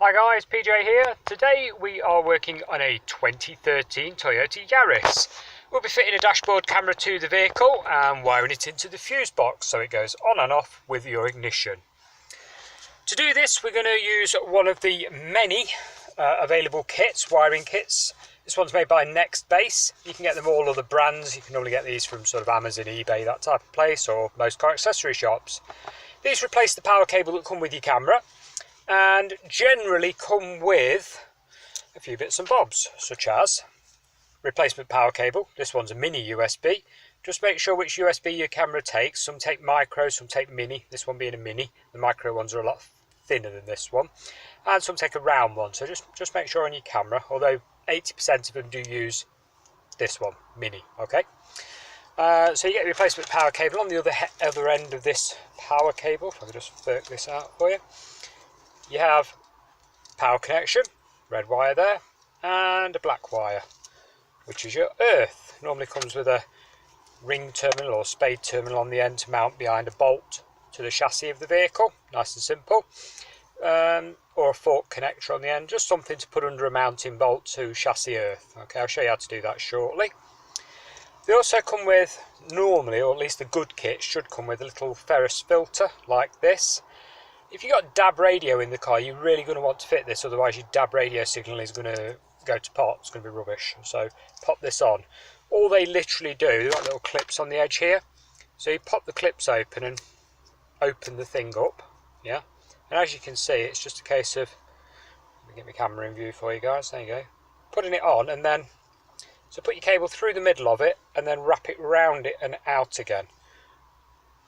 Hi guys, PJ here. Today we are working on a 2013 Toyota Yaris. We'll be fitting a dashboard camera to the vehicle and wiring it into the fuse box so it goes on and off with your ignition. To do this, we're going to use one of the many available kits, wiring kits. This one's made by Next Base. You can get them all other brands. You can normally get these from sort of Amazon, eBay, that type of place, or most car accessory shops. These replace the power cable that come with your camera, and generally come with a few bits and bobs, such as replacement power cable. This one's a mini USB. Just make sure which USB your camera takes. Some take micro, some take mini. This one being a mini. The micro ones are a lot thinner than this one. And some take a round one, so just make sure on your camera, although 80% of them do use this one, mini, okay? So you get the replacement power cable. On the other end of this power cable, if I can just work this out for you, you have power connection, red wire there, and a black wire, which is your earth. Normally comes with a ring terminal or spade terminal on the end to mount behind a bolt to the chassis of the vehicle, nice and simple, or a fork connector on the end, just something to put under a mounting bolt to chassis earth. Okay, I'll show you how to do that shortly. They also come with, normally, or at least the good kit should come with a little ferrous filter like this. If you've got DAB radio in the car, you're really going to want to fit this, otherwise your DAB radio signal is going to go to pot. It's going to be rubbish. So pop this on. All they literally do, they've got little clips on the edge here. So you pop the clips open and open the thing up, yeah. And as you can see, it's just a case of, let me get my camera in view for you guys, there you go. Putting it on, and then, so put your cable through the middle of it and then wrap it round it and out again.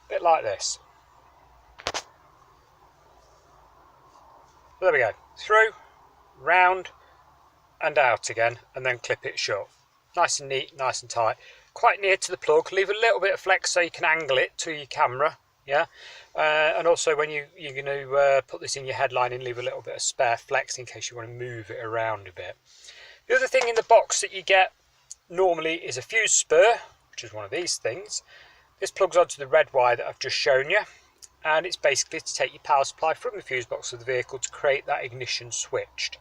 A bit like this. There we go, through, round and out again, and then clip it shut. Nice and neat, nice and tight. Quite near to the plug, leave a little bit of flex so you can angle it to your camera, yeah. And also when you're going to put this in your headline, and leave a little bit of spare flex in case you want to move it around a bit. The other thing in the box that you get normally is a fuse spur, which is one of these things. This plugs onto the red wire that I've just shown you. And it's basically to take your power supply from the fuse box of the vehicle to create that ignition switched.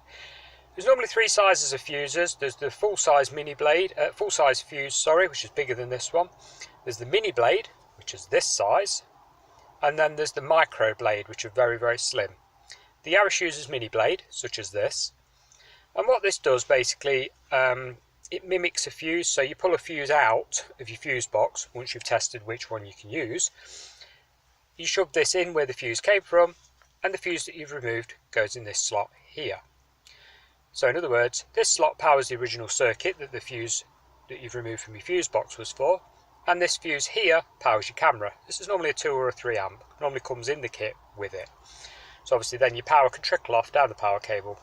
There's normally three sizes of fuses. There's the full-size full-size fuse, which is bigger than this one. There's the mini blade, which is this size, and then there's the micro blade, which are very, very slim. The Yaris uses mini blade, such as this, and what this does basically, it mimics a fuse. So you pull a fuse out of your fuse box once you've tested which one you can use. You shove this in where the fuse came from, and the fuse that you've removed goes in this slot here. So in other words, this slot powers the original circuit that the fuse that you've removed from your fuse box was for, and this fuse here powers your camera. This is normally a 2 or a 3 amp, normally comes in the kit with it. So obviously then your power can trickle off down the power cable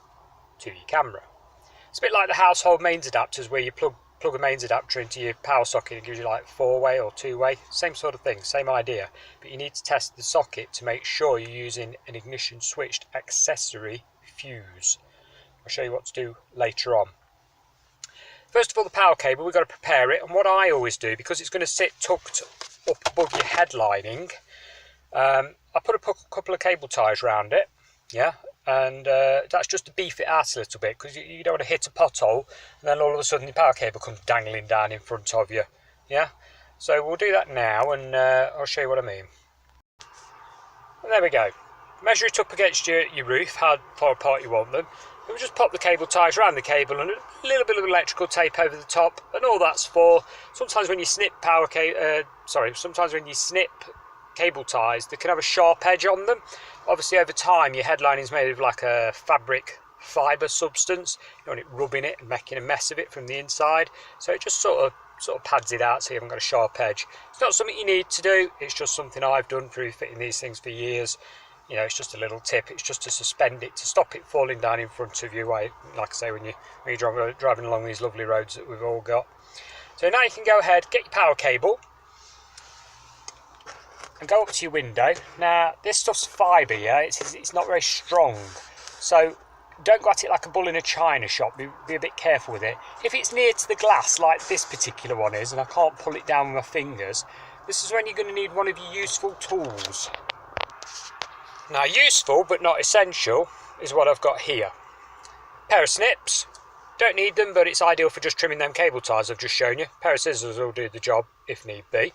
to your camera. It's a bit like the household mains adapters where you plug a mains adapter into your power socket. It gives you like 4-way or 2-way, same sort of thing, same idea, but you need to test the socket to make sure you're using an ignition switched accessory fuse. I'll show you what to do later on. First of all, the power cable, we've got to prepare it, and what I always do, because it's going to sit tucked up above your headlining, I put a couple of cable ties around it, yeah. And that's just to beef it out a little bit, because you don't want to hit a pothole and then all of a sudden your power cable comes dangling down in front of you, yeah. So we'll do that now, and I'll show you what I mean. And there we go. Measure it up against your roof, how far apart you want them. And we just pop the cable ties around the cable and a little bit of electrical tape over the top, and all that's for, sometimes when you snip sometimes when you snip cable ties, they can have a sharp edge on them. Obviously over time your headlining is made of like a fabric fibre substance. You don't want it rubbing it and making a mess of it from the inside, so it just sort of pads it out so you haven't got a sharp edge. It's not something you need to do, it's just something I've done through fitting these things for years. You know, it's just a little tip. It's just to suspend it, to stop it falling down in front of you, like I say, when you're driving along these lovely roads that we've all got. So now you can go ahead, get your power cable and go up to your window. Now this stuff's fibre, yeah, it's not very strong, so don't go at it like a bull in a china shop. Be a bit careful with it. If it's near to the glass like this particular one is, and I can't pull it down with my fingers, this is when you're going to need one of your useful tools. Now useful but not essential is what I've got here. Pair of snips, don't need them, but it's ideal for just trimming them cable ties I've just shown you. Pair of scissors will do the job if need be.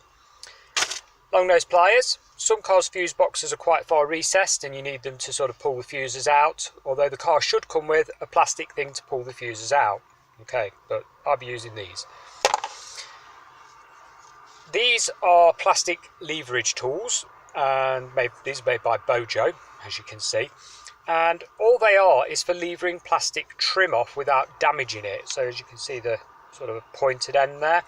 Long nose pliers. Some cars' fuse boxes are quite far recessed and you need them to sort of pull the fuses out, although the car should come with a plastic thing to pull the fuses out. Okay, but I'll be using these. These are plastic leverage tools, and these are made by Bojo, as you can see. And all they are is for levering plastic trim off without damaging it. So as you can see, the sort of pointed end there.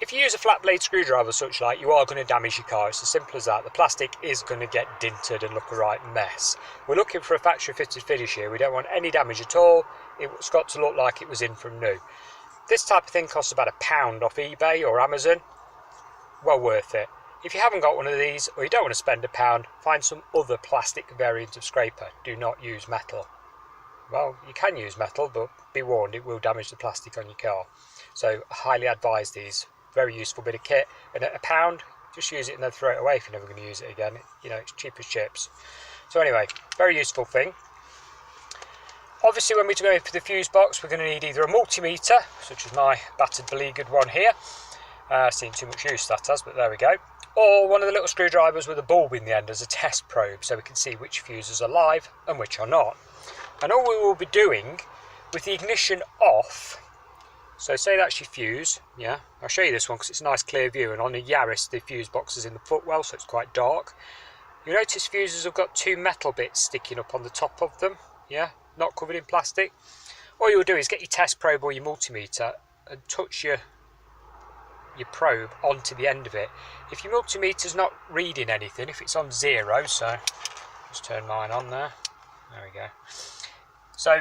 If you use a flat blade screwdriver such like, you are going to damage your car. It's as simple as that. The plastic is going to get dinted and look a right mess. We're looking for a factory fitted finish here. We don't want any damage at all. It's got to look like it was in from new. This type of thing costs about £1 off eBay or Amazon. Well worth it. If you haven't got one of these, or you don't want to spend £1, find some other plastic variant of scraper. Do not use metal. Well, you can use metal, but be warned, it will damage the plastic on your car. So I highly advise these. Very useful bit of kit, and at £1, just use it and then throw it away if you're never going to use it again. You know, it's cheap as chips. So anyway, very useful thing. Obviously, when we're going for the fuse box, we're going to need either a multimeter, such as my battered beleaguered one here. Seen too much use that has, but there we go. Or one of the little screwdrivers with a bulb in the end as a test probe, so we can see which fuses are live and which are not. And all we will be doing with the ignition off. So say that's your fuse, yeah, I'll show you this one because it's a nice clear view, and on the Yaris the fuse box is in the footwell, so it's quite dark. You'll notice fuses have got two metal bits sticking up on the top of them, yeah, not covered in plastic. All you'll do is get your test probe or your multimeter and touch your probe onto the end of it. If your multimeter's not reading anything, if it's on 0, so just turn mine on there we go. So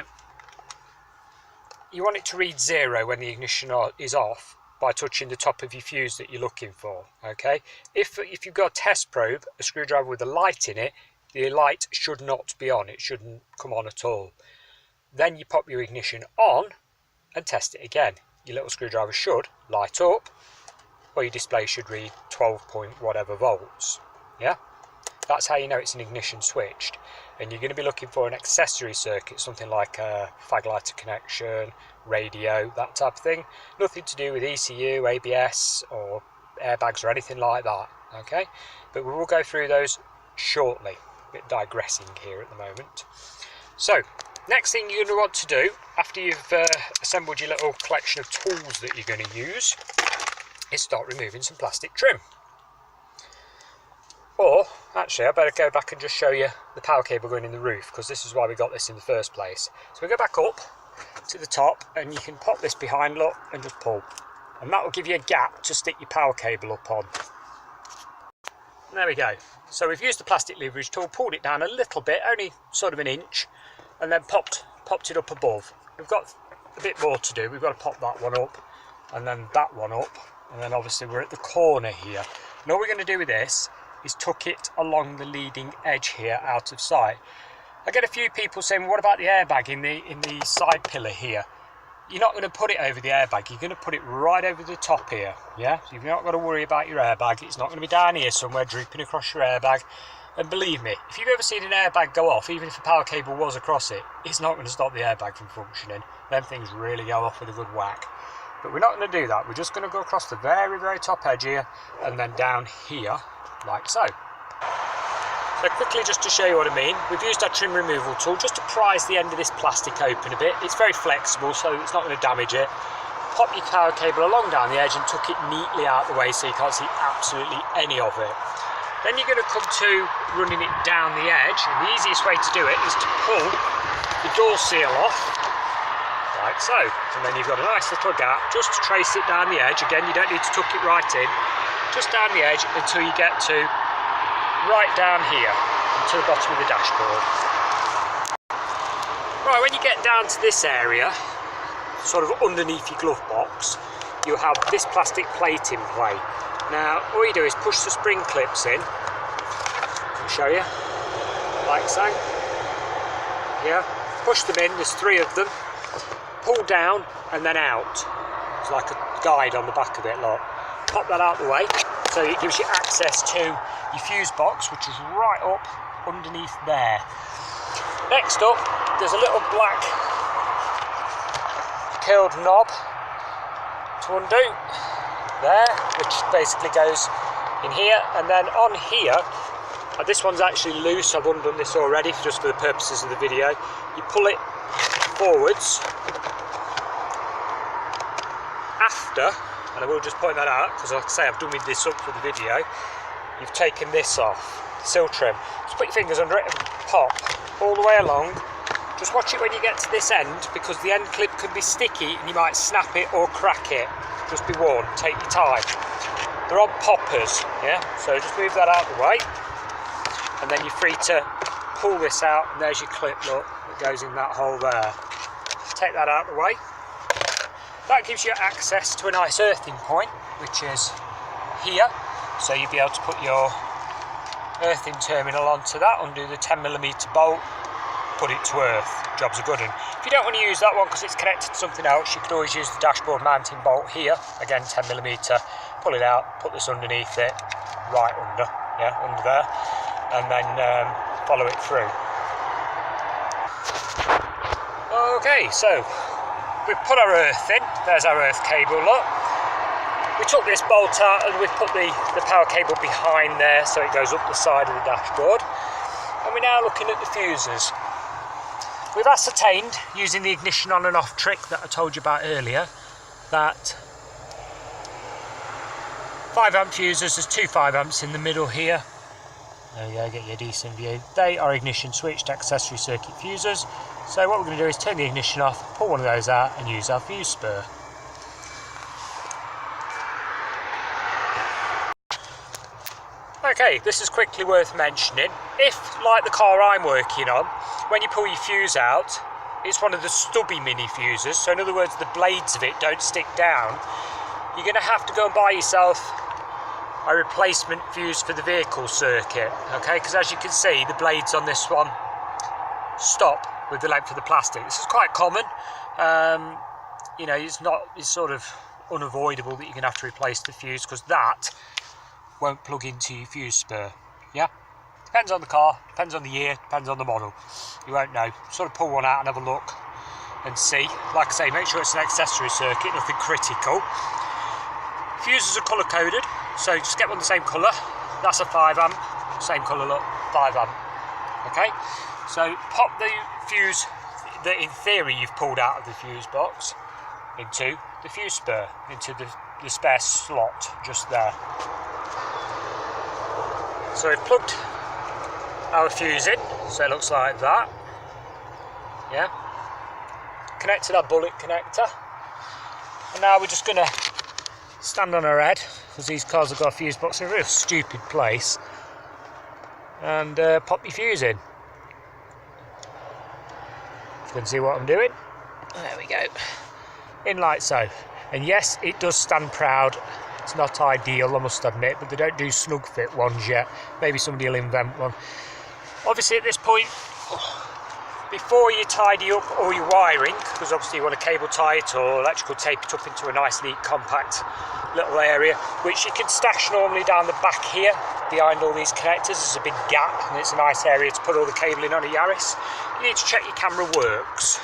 you want it to read 0 when the ignition is off by touching the top of your fuse that you're looking for, okay? If you've got a test probe, a screwdriver with a light in it, the light should not be on, it shouldn't come on at all. Then you pop your ignition on and test it again. Your little screwdriver should light up, or your display should read 12 point whatever volts, yeah? That's how you know it's an ignition switched. And you're going to be looking for an accessory circuit, something like a fag lighter connection, radio, that type of thing. Nothing to do with ECU, ABS or airbags or anything like that, okay? But we will go through those shortly. A bit digressing here at the moment. So, next thing you're going to want to do, after you've assembled your little collection of tools that you're going to use, is start removing some plastic trim. Or, actually, I better go back and just show you the power cable going in the roof, because this is why we got this in the first place. So we go back up to the top, and you can pop this behind, look, and just pull. And that will give you a gap to stick your power cable up on. And there we go. So we've used the plastic leverage tool, pulled it down a little bit, only sort of an inch, and then popped it up above. We've got a bit more to do. We've got to pop that one up, and then that one up, and then obviously we're at the corner here. And all we're going to do with this is tuck it along the leading edge here out of sight. I get a few people saying, well, what about the airbag in the side pillar here? You're not going to put it over the airbag, you're going to put it right over the top here, yeah? So you've not got to worry about your airbag, it's not going to be down here somewhere drooping across your airbag. And believe me, if you've ever seen an airbag go off, even if a power cable was across it, it's not going to stop the airbag from functioning. Them things really go off with a good whack. But we're not going to do that, we're just going to go across the very, very top edge here, and then down here, like so. So quickly, just to show you what I mean, we've used our trim removal tool just to prise the end of this plastic open a bit. It's very flexible, so it's not going to damage it. Pop your power cable along down the edge and tuck it neatly out the way so you can't see absolutely any of it. Then you're going to come to running it down the edge, and the easiest way to do it is to pull the door seal off, like so. And then you've got a nice little gap just to trace it down the edge. Again, you don't need to tuck it right in, just down the edge until you get to right down here to the bottom of the dashboard. Right, when you get down to this area, sort of underneath your glove box, you'll have this plastic plate in play. Now, all you do is push the spring clips in. I'll show you, like so. Yeah, push them in, there's 3 of them. Pull down and then out. It's like a guide on the back of it, look. Pop that out the way, so it gives you access to your fuse box, which is right up underneath there. Next up, there's a little black curled knob to undo there, which basically goes in here, and then on here, this one's actually loose. I've undone this already just for the purposes of the video. You pull it forwards after, and I will just point that out because like I say, I've done this up for the video. You've taken this off, sill trim. Just put your fingers under it and pop all the way along. Just watch it when you get to this end, because the end clip can be sticky and you might snap it or crack it. Just be warned, take your time. They're on poppers, yeah? So just move that out of the way, and then you're free to pull this out, and there's your clip, look, that goes in that hole there. Take that out of the way. That gives you access to a nice earthing point, which is here. So you'll be able to put your earthing terminal onto that, undo the 10mm bolt, put it to earth. Job's a good one. If you don't want to use that one because it's connected to something else, you could always use the dashboard mounting bolt here. Again, 10mm. Pull it out, put this underneath it, right under, yeah, under there, and then follow it through. Okay, so we've put our earth in. There's our earth cable, look. We took this bolt out and we've put the power cable behind there so it goes up the side of the dashboard. And we're now looking at the fuses. We've ascertained, using the ignition on and off trick that I told you about earlier, that 5 amp fuses, there's 2 5 amps in the middle here. There you go, get you a decent view. They are ignition switched accessory circuit fuses. So what we're going to do is turn the ignition off, pull one of those out and use our fuse spur. Okay, this is quickly worth mentioning. If, like the car I'm working on, when you pull your fuse out, it's one of the stubby mini fuses, so in other words the blades of it don't stick down, you're going to have to go and buy yourself a replacement fuse for the vehicle circuit, okay, because as you can see the blades on this one stop with the length of the plastic. This is quite common. You know, it's sort of unavoidable that you're going to have to replace the fuse, because that won't plug into your fuse spur. Yeah, depends on the car, depends on the year, depends on the model. You won't know. Sort of pull one out and have a look and see. Like I say, make sure it's an accessory circuit, nothing critical. Fuses are colour coded, so just get one the same colour. That's a 5 amp, same colour, look, 5 amp. Okay, so pop the fuse that in theory you've pulled out of the fuse box into the fuse spur, into the spare slot just there. So we've plugged our fuse in, so it looks like that. Yeah, connected our bullet connector, and now we're just going to stand on our head, because these cars have got a fuse box in a real stupid place, and pop your fuse in. You can see what I'm doing. There we go. In like so. And yes, it does stand proud. It's not ideal, I must admit, but they don't do snug fit ones yet. Maybe somebody will invent one. Obviously at this point, before you tidy up all your wiring, because obviously you want to cable tie it or electrical tape it up into a nice neat compact little area, which you can stash normally down the back here behind all these connectors. There's a big gap and it's a nice area to put all the cabling on a Yaris. You need to check your camera works.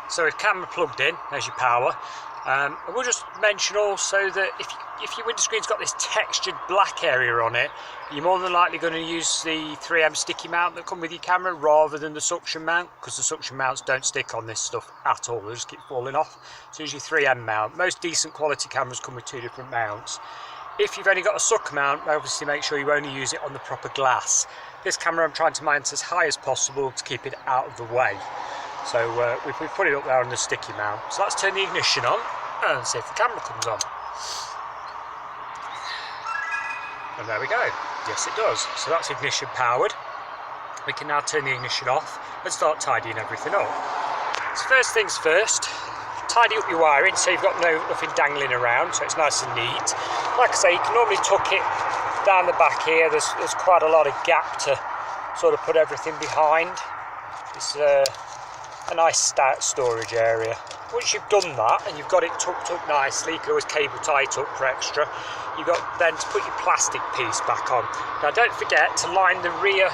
So with camera plugged in, there's your power. I will just mention also that if your windscreen's got this textured black area on it, you're more than likely going to use the 3M sticky mount that come with your camera rather than the suction mount, because the suction mounts don't stick on this stuff at all, they just keep falling off. So use your 3M mount. Most decent quality cameras come with 2 different mounts. If you've only got a suck mount, obviously make sure you only use it on the proper glass. This camera I'm trying to mount as high as possible to keep it out of the way. So we've put it up there on the sticky mount. So let's turn the ignition on and see if the camera comes on. And there we go. Yes, it does. So that's ignition powered. We can now turn the ignition off and start tidying everything up. So first things first, tidy up your wiring so you've got nothing dangling around, so it's nice and neat. Like I say, you can normally tuck it down the back here. There's quite a lot of gap to sort of put everything behind. It's a nice storage area. Once you've done that and you've got it tucked up nicely, you can always cable tie it up for extra. You've got then to put your plastic piece back on. Now don't forget to line the rear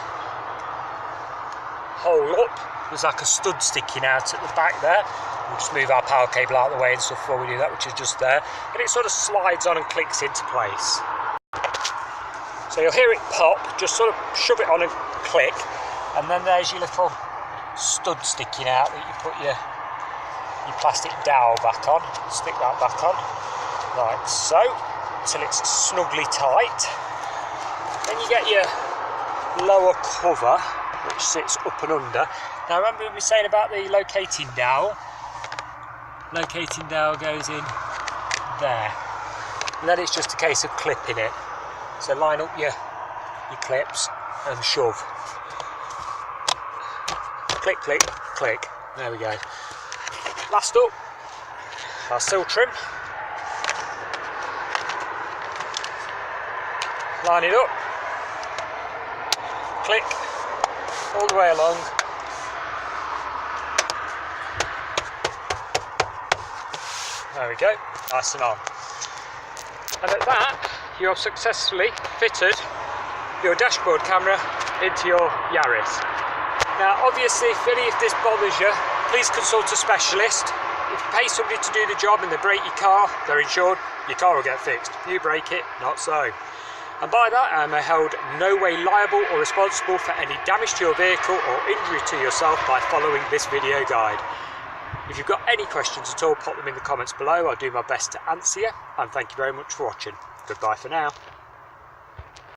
hole up. There's like a stud sticking out at the back there. We'll just move our power cable out of the way and stuff before we do that, which is just there. And it sort of slides on and clicks into place. So you'll hear it pop, just sort of shove it on and click. And then there's your little stud sticking out that you put your plastic dowel back on. Stick that back on, like so, till it's snugly tight. Then you get your lower cover, which sits up and under. Now remember we were saying about the locating dowel? Locating dowel goes in there. And then it's just a case of clipping it. So line up your clips and shove. Click, click, click. There we go. Last up, our sill trim. Line it up. Click all the way along. There we go, nice and on. And at that, you have successfully fitted your dashboard camera into your Yaris. Now obviously, if this bothers you, please consult a specialist. If you pay somebody to do the job and they break your car, they're insured, your car will get fixed. If you break it, not so. And by that, I am held no way liable or responsible for any damage to your vehicle or injury to yourself by following this video guide. If you've got any questions at all, pop them in the comments below. I'll do my best to answer you. And thank you very much for watching. Goodbye for now.